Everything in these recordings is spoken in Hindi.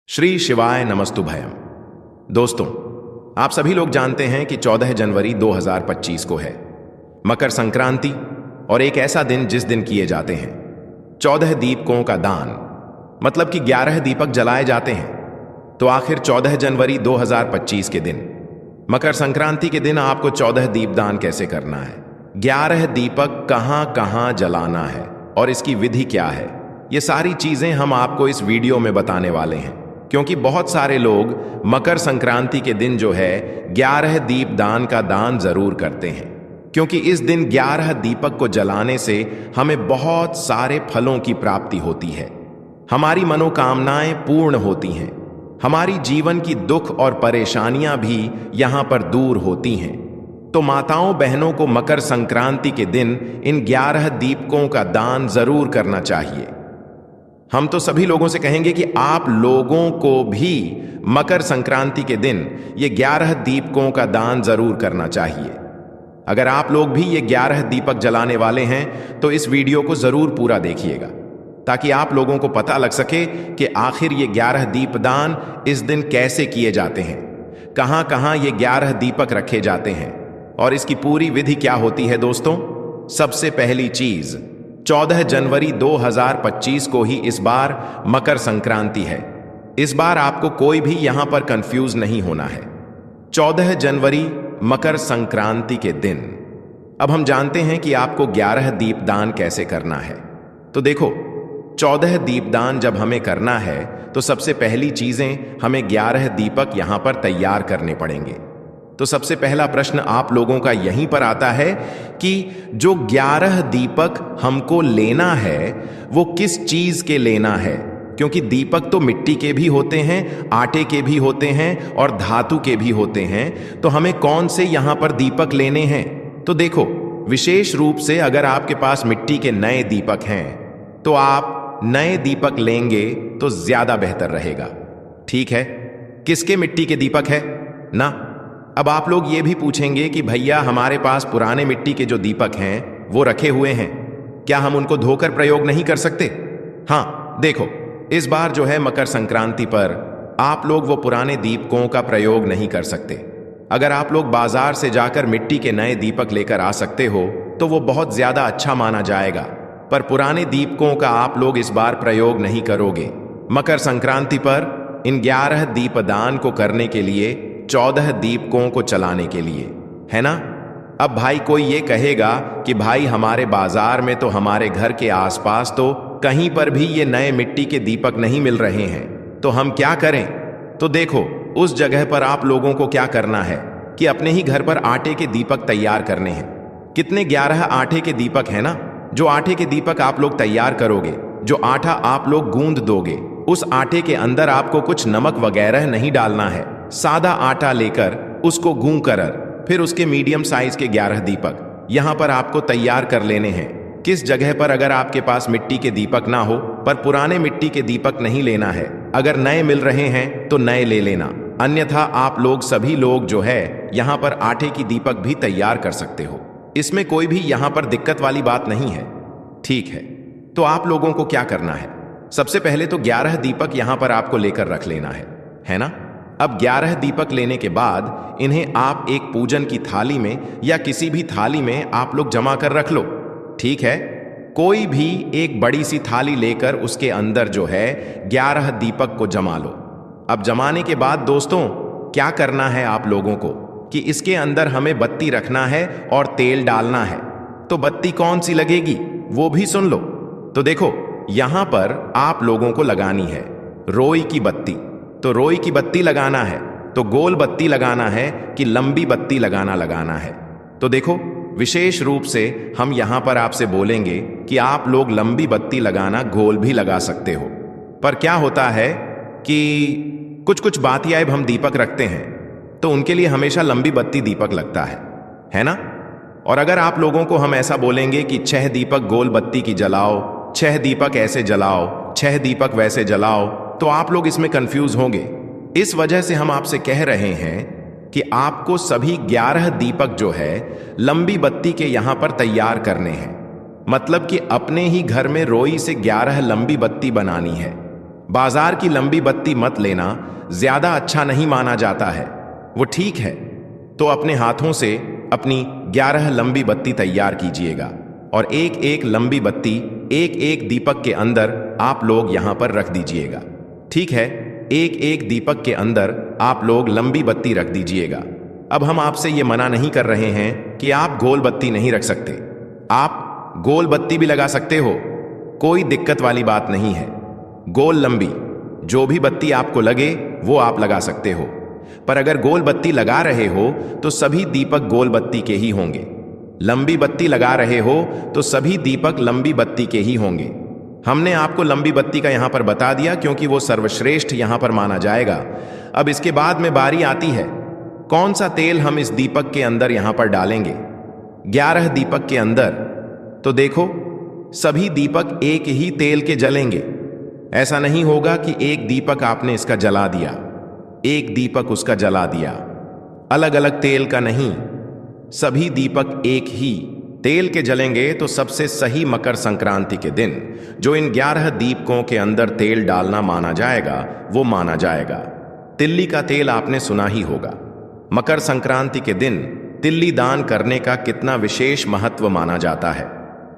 श्री शिवाय नमस्तुभयम। दोस्तों, आप सभी लोग जानते हैं कि 14 जनवरी 2025 को है मकर संक्रांति और एक ऐसा दिन जिस दिन किए जाते हैं 14 दीपकों का दान, मतलब कि 11 दीपक जलाए जाते हैं। तो आखिर 14 जनवरी 2025 के दिन, मकर संक्रांति के दिन आपको 14 दीपदान कैसे करना है, 11 दीपक कहां कहां जलाना है और इसकी विधि क्या है, ये सारी चीजें हम आपको इस वीडियो में बताने वाले हैं। क्योंकि बहुत सारे लोग मकर संक्रांति के दिन जो है 11 दीपदान का दान जरूर करते हैं, क्योंकि इस दिन 11 दीपक को जलाने से हमें बहुत सारे फलों की प्राप्ति होती है, हमारी मनोकामनाएं पूर्ण होती हैं, हमारी जीवन की दुख और परेशानियां भी यहां पर दूर होती हैं। तो माताओं बहनों को मकर संक्रांति के दिन इन 11 दीपकों का दान जरूर करना चाहिए। हम तो सभी लोगों से कहेंगे कि आप लोगों को भी मकर संक्रांति के दिन ये 11 दीपकों का दान जरूर करना चाहिए। अगर आप लोग भी ये 11 दीपक जलाने वाले हैं तो इस वीडियो को जरूर पूरा देखिएगा, ताकि आप लोगों को पता लग सके कि आखिर ये 11 दीपदान इस दिन कैसे किए जाते हैं, कहां कहां ये 11 दीपक रखे जाते हैं और इसकी पूरी विधि क्या होती है। दोस्तों, सबसे पहली चीज, 14 जनवरी 2025 को ही इस बार मकर संक्रांति है। इस बार आपको कोई भी यहां पर कंफ्यूज नहीं होना है। 14 जनवरी मकर संक्रांति के दिन अब हम जानते हैं कि आपको 11 दीपदान कैसे करना है। तो देखो, 14 दीपदान जब हमें करना है तो सबसे पहली चीजें हमें 11 दीपक यहां पर तैयार करने पड़ेंगे। तो सबसे पहला प्रश्न आप लोगों का यहीं पर आता है कि जो 11 दीपक हमको लेना है वो किस चीज के लेना है, क्योंकि दीपक तो मिट्टी के भी होते हैं, आटे के भी होते हैं और धातु के भी होते हैं। तो हमें कौन से यहां पर दीपक लेने हैं? तो देखो, विशेष रूप से अगर आपके पास मिट्टी के नए दीपक हैं तो आप नए दीपक लेंगे तो ज्यादा बेहतर रहेगा। ठीक है, किसके मिट्टी के दीपक है ना। अब आप लोग ये भी पूछेंगे कि भैया हमारे पास पुराने मिट्टी के जो दीपक हैं वो रखे हुए हैं, क्या हम उनको धोकर प्रयोग नहीं कर सकते? हाँ, देखो, इस बार जो है मकर संक्रांति पर आप लोग वो पुराने दीपकों का प्रयोग नहीं कर सकते। अगर आप लोग बाजार से जाकर मिट्टी के नए दीपक लेकर आ सकते हो तो वो बहुत ज्यादा अच्छा माना जाएगा, पर पुराने दीपकों का आप लोग इस बार प्रयोग नहीं करोगे। मकर संक्रांति पर इन 11 दीपदान को करने के लिए, 14 दीपकों को चलाने के लिए, है ना। अब भाई कोई ये कहेगा कि भाई हमारे बाजार में तो हमारे घर के आसपास तो कहीं पर भी ये नए मिट्टी के दीपक नहीं मिल रहे हैं, तो हम क्या करें? तो देखो, उस जगह पर आप लोगों को क्या करना है कि अपने ही घर पर आटे के दीपक तैयार करने हैं। कितने? 11 आटे के दीपक है ना। जो आटे के दीपक आप लोग तैयार करोगे, जो आटा आप लोग गूंद दोगे, उस आटे के अंदर आपको कुछ नमक वगैरह नहीं डालना है। सादा आटा लेकर उसको गूंद कर फिर उसके मीडियम साइज के 11 दीपक यहां पर आपको तैयार कर लेने हैं। किस जगह पर? अगर आपके पास मिट्टी के दीपक ना हो, पर पुराने मिट्टी के दीपक नहीं लेना है, अगर नए मिल रहे हैं तो नए ले लेना, अन्यथा आप लोग सभी लोग जो है यहां पर आटे की दीपक भी तैयार कर सकते हो। इसमें कोई भी यहां पर दिक्कत वाली बात नहीं है। ठीक है, तो आप लोगों को क्या करना है? सबसे पहले तो 11 दीपक यहां पर आपको लेकर रख लेना है ना। अब 11 दीपक लेने के बाद इन्हें आप एक पूजन की थाली में या किसी भी थाली में आप लोग जमा कर रख लो। ठीक है, कोई भी एक बड़ी सी थाली लेकर उसके अंदर जो है 11 दीपक को जमा लो। अब जमाने के बाद दोस्तों क्या करना है आप लोगों को कि इसके अंदर हमें बत्ती रखना है और तेल डालना है। तो बत्ती कौन सी लगेगी वो भी सुन लो। तो देखो, यहां पर आप लोगों को लगानी है रोई की बत्ती। तो रोई की बत्ती लगाना है तो गोल बत्ती लगाना है कि लंबी बत्ती लगाना है। तो देखो, विशेष रूप से हम यहां पर आपसे बोलेंगे कि आप लोग लंबी बत्ती लगाना, गोल भी लगा सकते हो। पर क्या होता है कि कुछ बातियाब हम दीपक रखते हैं तो उनके लिए हमेशा लंबी बत्ती दीपक लगता है ना। और अगर आप लोगों को हम ऐसा बोलेंगे कि 6 दीपक गोल बत्ती की जलाओ, 6 दीपक ऐसे जलाओ, 6 दीपक वैसे जलाओ, तो आप लोग इसमें कंफ्यूज होंगे। इस वजह से हम आपसे कह रहे हैं कि आपको सभी 11 दीपक जो है लंबी बत्ती के यहां पर तैयार करने हैं। मतलब कि अपने ही घर में रोई से 11 लंबी बत्ती बनानी है। बाजार की लंबी बत्ती मत लेना, ज्यादा अच्छा नहीं माना जाता है। वो ठीक है, तो अपने हाथों से अपनी 11 लंबी बत्ती तैयार कीजिएगा और एक एक लंबी बत्ती एक एक दीपक के अंदर आप लोग यहां पर रख दीजिएगा। ठीक है, एक एक दीपक के अंदर आप लोग लंबी बत्ती रख दीजिएगा। अब हम आपसे ये मना नहीं कर रहे हैं कि आप गोल बत्ती नहीं रख सकते, आप गोल बत्ती भी लगा सकते हो, कोई दिक्कत वाली बात नहीं है। गोल लंबी जो भी बत्ती आपको लगे वो आप लगा सकते हो, पर अगर गोल बत्ती लगा रहे हो तो सभी दीपक गोल बत्ती के ही होंगे। लंबी बत्ती लगा रहे हो तो सभी दीपक लंबी बत्ती के ही होंगे। हमने आपको लंबी बत्ती का यहां पर बता दिया क्योंकि वो सर्वश्रेष्ठ यहां पर माना जाएगा। अब इसके बाद में बारी आती है कौन सा तेल हम इस दीपक के अंदर यहां पर डालेंगे। 11 दीपक के अंदर तो देखो सभी दीपक एक ही तेल के जलेंगे। ऐसा नहीं होगा कि एक दीपक आपने इसका जला दिया, एक दीपक उसका जला दिया, अलग अलग तेल का नहीं, सभी दीपक एक ही तेल के जलेंगे। तो सबसे सही मकर संक्रांति के दिन जो इन 11 दीपकों के अंदर तेल डालना माना जाएगा वो माना जाएगा तिल्ली का तेल। आपने सुना ही होगा मकर संक्रांति के दिन तिल्ली दान करने का कितना विशेष महत्व माना जाता है,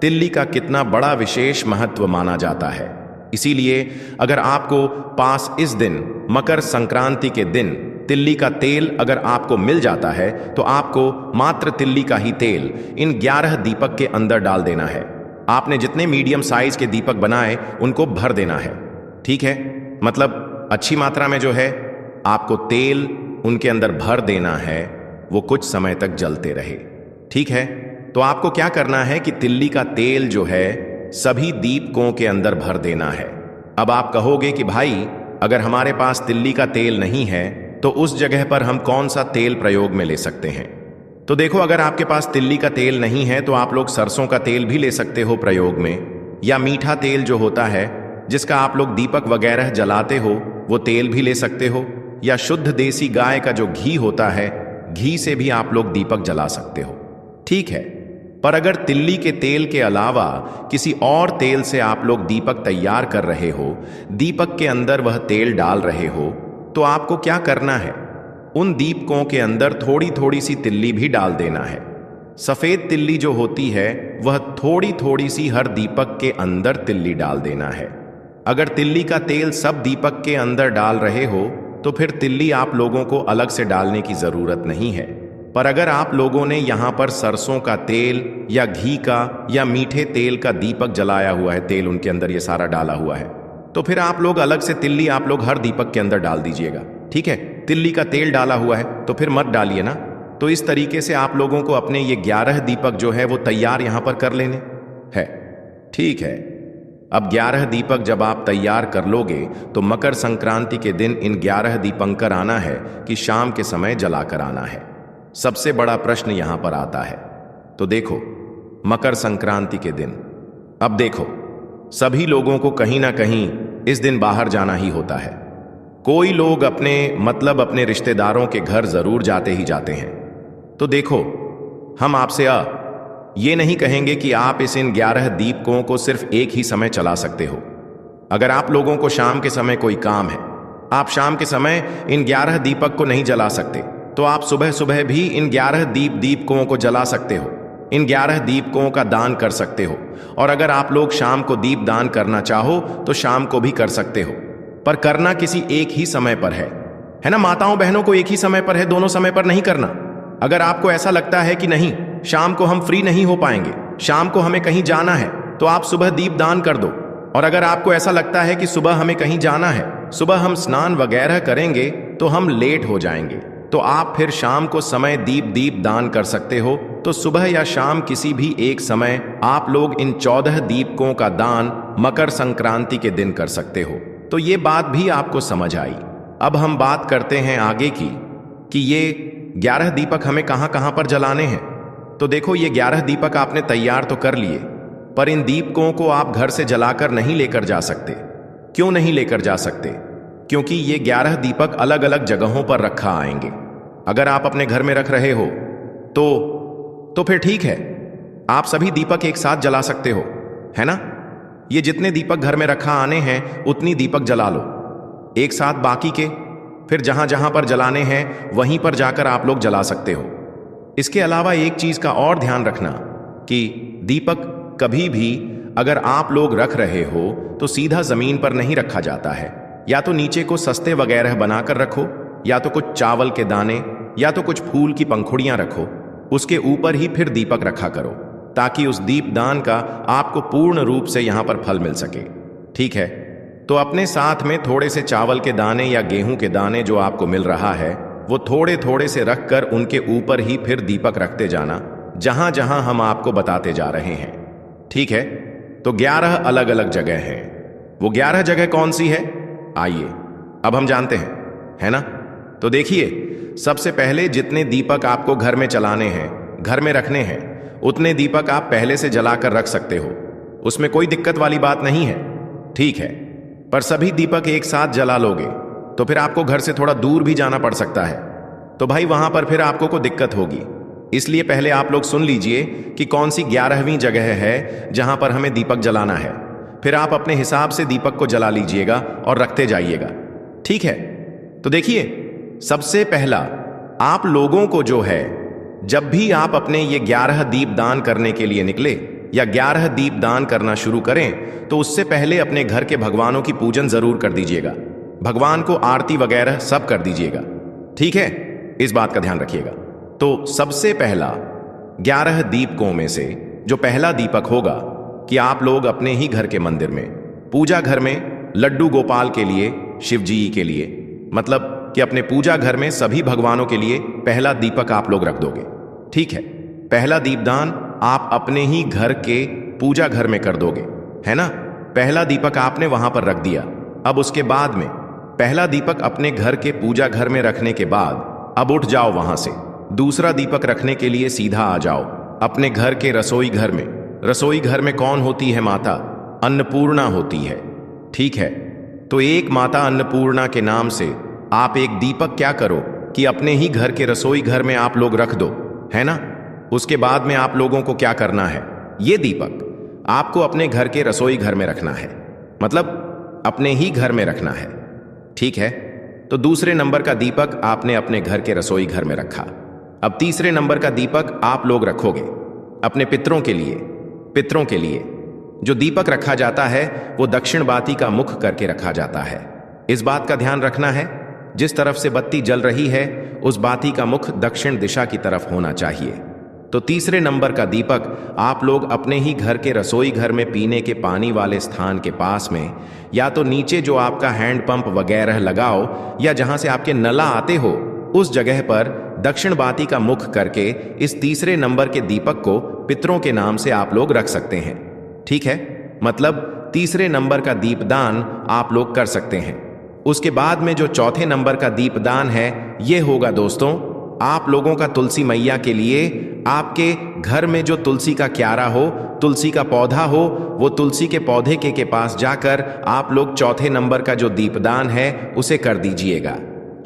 तिल्ली का कितना बड़ा विशेष महत्व माना जाता है। इसीलिए अगर आपको पास इस दिन मकर संक्रांति के दिन तिल्ली का तेल अगर आपको मिल जाता है तो आपको मात्र तिल्ली का ही तेल इन 11 दीपक के अंदर डाल देना है। आपने जितने मीडियम साइज के दीपक बनाए उनको भर देना है। ठीक है, मतलब अच्छी मात्रा में जो है आपको तेल उनके अंदर भर देना है, वो कुछ समय तक जलते रहे। ठीक है, तो आपको क्या करना है कि तिल्ली का तेल जो है सभी दीपकों के अंदर भर देना है। अब आप कहोगे कि भाई अगर हमारे पास तिल्ली का तेल नहीं है तो उस जगह पर हम कौन सा तेल प्रयोग में ले सकते हैं। तो देखो अगर आपके पास तिल्ली का तेल नहीं है तो आप लोग सरसों का तेल भी ले सकते हो प्रयोग में, या मीठा तेल जो होता है जिसका आप लोग दीपक वगैरह जलाते हो वो तेल भी ले सकते हो, या शुद्ध देसी गाय का जो घी होता है घी से भी आप लोग दीपक जला सकते हो। ठीक है, पर अगर तिल्ली के तेल के अलावा किसी और तेल से आप लोग दीपक तैयार कर रहे हो, दीपक के अंदर वह तेल डाल रहे हो, तो आपको क्या करना है, उन दीपकों के अंदर थोड़ी थोड़ी सी तिल्ली भी डाल देना है। सफेद तिल्ली जो होती है वह थोड़ी थोड़ी सी हर दीपक के अंदर तिल्ली डाल देना है। अगर तिल्ली का तेल सब दीपक के अंदर डाल रहे हो तो फिर तिल्ली आप लोगों को अलग से डालने की जरूरत नहीं है। पर अगर आप लोगों ने यहां पर सरसों का तेल या घी का या मीठे तेल का दीपक जलाया हुआ है, तेल उनके अंदर ये सारा डाला हुआ है, तो फिर आप लोग अलग से तिल्ली आप लोग हर दीपक के अंदर डाल दीजिएगा। ठीक है, तिल्ली का तेल डाला हुआ है तो फिर मत डालिए ना। तो इस तरीके से आप लोगों को अपने ये 11 दीपक जो है वो तैयार यहां पर कर लेने है। ठीक है, अब 11 दीपक जब आप तैयार कर लोगे तो मकर संक्रांति के दिन इन 11 दीपंकर आना है कि शाम के समय जलाकर आना है। सबसे बड़ा प्रश्न यहां पर आता है, तो देखो मकर संक्रांति के दिन, अब देखो सभी लोगों को कहीं ना कहीं इस दिन बाहर जाना ही होता है। कोई लोग अपने रिश्तेदारों के घर जरूर जाते ही जाते हैं। तो देखो हम आपसे ये नहीं कहेंगे कि आप इन 11 दीपकों को सिर्फ एक ही समय चला सकते हो। अगर आप लोगों को शाम के समय कोई काम है, आप शाम के समय इन 11 दीपक को नहीं जला सकते, तो आप सुबह सुबह भी इन 11 दीपकों को जला सकते हो, इन 11 दीपकों का दान कर सकते हो। और अगर आप लोग शाम को दीप दान करना चाहो तो शाम को भी कर सकते हो, पर करना किसी एक ही समय पर है ना। माताओं बहनों को एक ही समय पर है, दोनों समय पर नहीं करना। अगर आपको ऐसा लगता है कि नहीं शाम को हम फ्री नहीं हो पाएंगे, शाम को हमें कहीं जाना है, तो आप सुबह दीप दान कर दो। और अगर आपको ऐसा लगता है कि सुबह हमें कहीं जाना है, सुबह हम स्नान वगैरह करेंगे तो हम लेट हो जाएंगे, तो आप फिर शाम को समय दीप दान कर सकते हो। तो सुबह या शाम किसी भी एक समय आप लोग इन 14 दीपकों का दान मकर संक्रांति के दिन कर सकते हो। तो ये बात भी आपको समझ आई। अब हम बात करते हैं आगे की कि ये 11 दीपक हमें कहां कहां पर जलाने हैं। तो देखो ये 11 दीपक आपने तैयार तो कर लिए, पर इन दीपकों को आप घर से जलाकर नहीं लेकर जा सकते। क्यों नहीं लेकर जा सकते? क्योंकि ये 11 दीपक अलग अलग जगहों पर रखा आएंगे। अगर आप अपने घर में रख रहे हो तो फिर ठीक है, आप सभी दीपक एक साथ जला सकते हो, है ना। ये जितने दीपक घर में रखा आने हैं उतनी दीपक जला लो एक साथ, बाकी के फिर जहां जहां पर जलाने हैं वहीं पर जाकर आप लोग जला सकते हो। इसके अलावा एक चीज का और ध्यान रखना कि दीपक कभी भी अगर आप लोग रख रहे हो तो सीधा जमीन पर नहीं रखा जाता है, या तो नीचे को सस्ते वगैरह बनाकर रखो, या तो कुछ चावल के दाने या तो कुछ फूल की पंखुड़ियां रखो, उसके ऊपर ही फिर दीपक रखा करो ताकि उस दीपदान का आपको पूर्ण रूप से यहां पर फल मिल सके। ठीक है, तो अपने साथ में थोड़े से चावल के दाने या गेहूं के दाने जो आपको मिल रहा है वो थोड़े थोड़े से रखकर उनके ऊपर ही फिर दीपक रखते जाना जहां जहां हम आपको बताते जा रहे हैं। ठीक है, तो 11 अलग अलग जगह हैं। वो 11 जगह कौन सी है, आइए अब हम जानते हैं, है ना। तो देखिए, सबसे पहले जितने दीपक आपको घर में चलाने हैं, घर में रखने हैं, उतने दीपक आप पहले से जलाकर रख सकते हो, उसमें कोई दिक्कत वाली बात नहीं है। ठीक है, पर सभी दीपक एक साथ जला लोगे तो फिर आपको घर से थोड़ा दूर भी जाना पड़ सकता है, तो भाई वहां पर फिर आपको को दिक्कत होगी। इसलिए पहले आप लोग सुन लीजिए कि कौन सी 11वीं जगह है जहां पर हमें दीपक जलाना है, फिर आप अपने हिसाब से दीपक को जला लीजिएगा और रखते जाइएगा। ठीक है, तो देखिए, सबसे पहला आप लोगों को जो है, जब भी आप अपने ये 11 दीप दान करने के लिए निकले या 11 दीप दान करना शुरू करें तो उससे पहले अपने घर के भगवानों की पूजन जरूर कर दीजिएगा, भगवान को आरती वगैरह सब कर दीजिएगा। ठीक है, इस बात का ध्यान रखिएगा। तो सबसे पहला 11 दीपकों में से जो पहला दीपक होगा कि आप लोग अपने ही घर के मंदिर में, पूजा घर में लड्डू गोपाल के लिए, शिव जी के लिए, मतलब कि अपने पूजा घर में सभी भगवानों के लिए पहला दीपक आप लोग रख दोगे। ठीक है, पहला दीपदान आप अपने ही घर के पूजा घर में कर दोगे, है ना। पहला दीपक आपने वहां पर रख दिया। अब उसके बाद में पहला दीपक अपने घर के पूजा घर में रखने के बाद अब उठ जाओ वहां से, दूसरा दीपक रखने के लिए सीधा आ जाओ अपने घर के रसोई घर में। रसोई घर में कौन होती है, माता अन्नपूर्णा होती है। ठीक है, तो एक माता अन्नपूर्णा के नाम से आप एक दीपक क्या करो कि अपने ही घर के रसोई घर में आप लोग रख दो, है ना। उसके बाद में आप लोगों को क्या करना है, ये दीपक आपको अपने घर के रसोई घर में रखना है, मतलब अपने ही घर में रखना है। ठीक है, तो दूसरे नंबर का दीपक आपने अपने घर के रसोई घर में रखा। अब तीसरे नंबर का दीपक आप लोग रखोगे अपने पितरों के लिए। पितरों के लिए जो दीपक रखा जाता है वो दक्षिण बाती का मुख करके रखा जाता है। इस बात का ध्यान रखना है, जिस तरफ से बत्ती जल रही है उस बाती का मुख दक्षिण दिशा की तरफ होना चाहिए। तो तीसरे नंबर का दीपक आप लोग अपने ही घर के रसोई घर में पीने के पानी वाले स्थान के पास में, या तो नीचे जो आपका हैंड पंप वगैरह लगाओ या जहां से आपके नला आते हो उस जगह पर दक्षिण बाती का मुख करके इस तीसरे नंबर के दीपक को पितरों के नाम से आप लोग रख सकते हैं। ठीक है, मतलब तीसरे नंबर का दीपदान आप लोग कर सकते हैं। उसके बाद में जो चौथे नंबर का दीपदान है ये होगा दोस्तों आप लोगों का तुलसी मैया के लिए। आपके घर में जो तुलसी का क्यारा हो, तुलसी का पौधा हो, वो तुलसी के पौधे के पास जाकर आप लोग चौथे नंबर का जो दीपदान है उसे कर दीजिएगा।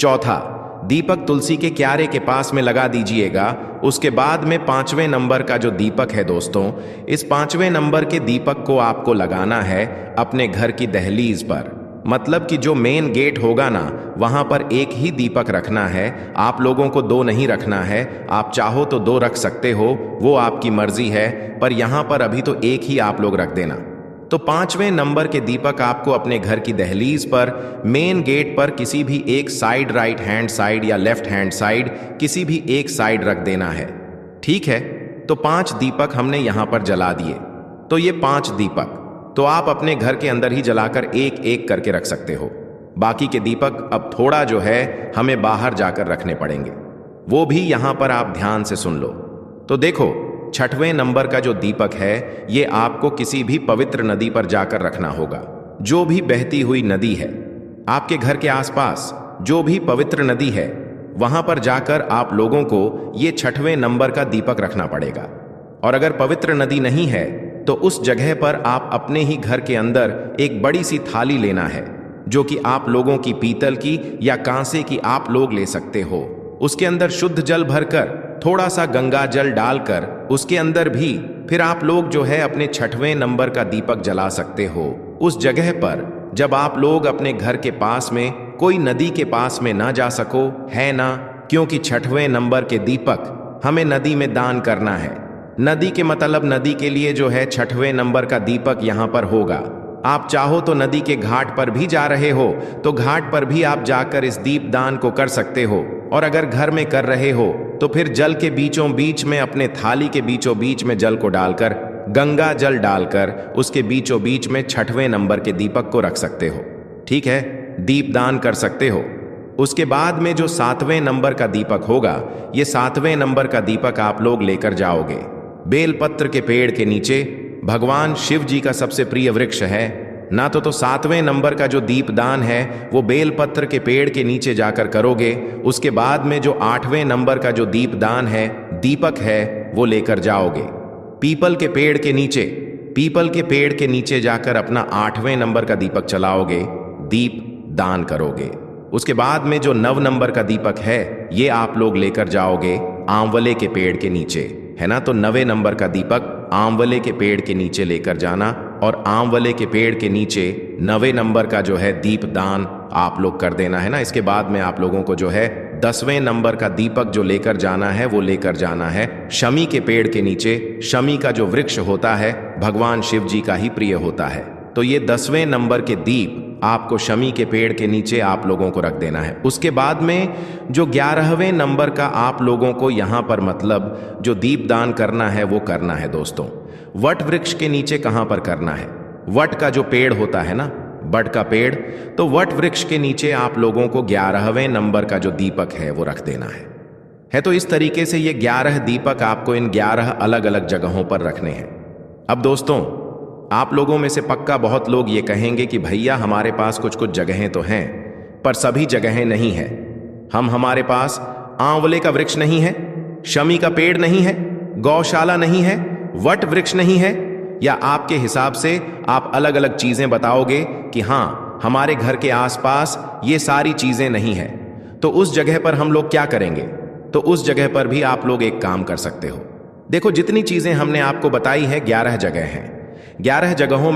चौथा दीपक तुलसी के क्यारे के पास में लगा दीजिएगा। उसके बाद में 5वें नंबर का जो दीपक है दोस्तों, इस 5वें नंबर के दीपक को आपको लगाना है अपने घर की दहलीज पर, मतलब कि जो मेन गेट होगा ना वहां पर एक ही दीपक रखना है। आप लोगों को 2 नहीं रखना है, आप चाहो तो 2 रख सकते हो, वो आपकी मर्जी है, पर यहां पर अभी तो एक ही आप लोग रख देना। तो 5वें नंबर के दीपक आपको अपने घर की दहलीज पर, मेन गेट पर किसी भी एक साइड, राइट हैंड साइड या लेफ्ट हैंड साइड, किसी भी एक साइड रख देना है। ठीक है, तो 5 दीपक हमने यहां पर जला दिए। तो ये 5 दीपक तो आप अपने घर के अंदर ही जलाकर एक एक करके रख सकते हो। बाकी के दीपक अब थोड़ा जो है हमें बाहर जाकर रखने पड़ेंगे, वो भी यहां पर आप ध्यान से सुन लो। तो देखो, 6वें नंबर का जो दीपक है ये आपको किसी भी पवित्र नदी पर जाकर रखना होगा। जो भी बहती हुई नदी है आपके घर के आसपास, जो भी पवित्र नदी है वहां पर जाकर आप लोगों को ये 6वें नंबर का दीपक रखना पड़ेगा। और अगर पवित्र नदी नहीं है तो उस जगह पर आप अपने ही घर के अंदर एक बड़ी सी थाली लेना है, जो कि आप लोगों की पीतल की या कांसे की आप लोग ले सकते हो। उसके अंदर शुद्ध जल भरकर थोड़ा सा गंगा जल डालकर उसके अंदर भी फिर आप लोग जो है अपने 6वें नंबर का दीपक जला सकते हो। उस जगह पर जब आप लोग अपने घर के पास में कोई नदी के पास में ना जा सको, है ना, क्योंकि 6वें नंबर के दीपक हमें नदी में दान करना है। नदी के मतलब नदी के लिए जो है 6वें नंबर का दीपक यहाँ पर होगा। आप चाहो तो नदी के घाट पर भी जा रहे हो तो घाट पर भी आप जाकर इस दीप दान को कर सकते हो। और अगर घर में कर रहे हो तो फिर जल के बीचों बीच में अपने थाली के बीचों बीच में जल को डालकर, गंगा जल डालकर उसके बीचों बीच में 6वें नंबर के दीपक को रख सकते हो। ठीक है, दीप दान कर सकते हो। उसके बाद में जो 7वें नंबर का दीपक होगा, ये 7वें नंबर का दीपक आप लोग लेकर जाओगे बेलपत्र के पेड़ के नीचे। भगवान शिव जी का सबसे प्रिय वृक्ष है ना, तो 7वें नंबर का जो दीपदान है वो बेलपत्र के पेड़ के नीचे जाकर करोगे। उसके बाद में जो 8वें नंबर का जो दीपदान है, दीपक है, वो लेकर जाओगे पीपल के पेड़ के नीचे। पीपल के पेड़ के नीचे जाकर अपना 8वें नंबर का दीपक चलाओगे, दीप दान करोगे। उसके बाद में जो 9 नंबर का दीपक है ये आप लोग लेकर जाओगे आंवले के पेड़ के नीचे, है ना। तो 9वें नंबर का दीपक आंवले के पेड़ के नीचे लेकर जाना और आंवले के पेड़ के नीचे 9वें नंबर का जो है दीप दान आप लोग कर देना, है ना। इसके बाद में आप लोगों को जो है 10वें नंबर का दीपक जो लेकर जाना है वो लेकर जाना है शमी के पेड़ के नीचे। शमी का जो वृक्ष होता है भगवान शिव जी का ही प्रिय होता है। तो ये 10वें नंबर के दीप आपको शमी के पेड़ के नीचे आप लोगों को रख देना है। उसके बाद में जो 11वें नंबर का आप लोगों को यहाँ पर मतलब जो दीप दान करना है वो करना है दोस्तों वट वृक्ष के नीचे। कहाँ पर करना है? वट का जो पेड़ होता है ना, बट का पेड़, तो वट वृक्ष के नीचे आप लोगों को 11वें नंबर का जो दीपक है वो रख देना है। तो इस तरीके से ये 11 दीपक आपको इन 11 अलग अलग जगहों पर रखने हैं। अब दोस्तों आप लोगों में से पक्का बहुत लोग ये कहेंगे कि भैया हमारे पास कुछ कुछ जगहें तो हैं पर सभी जगहें नहीं है। हमारे पास आंवले का वृक्ष नहीं है, शमी का पेड़ नहीं है, गौशाला नहीं है, वट वृक्ष नहीं है, या आपके हिसाब से आप अलग अलग चीजें बताओगे कि हाँ हमारे घर के आसपास ये सारी चीजें नहीं है। तो उस जगह पर हम लोग क्या करेंगे? तो उस जगह पर भी आप लोग एक काम कर सकते हो। देखो जितनी चीजें हमने आपको बताई है 11 जगह हैं। 11 जगहों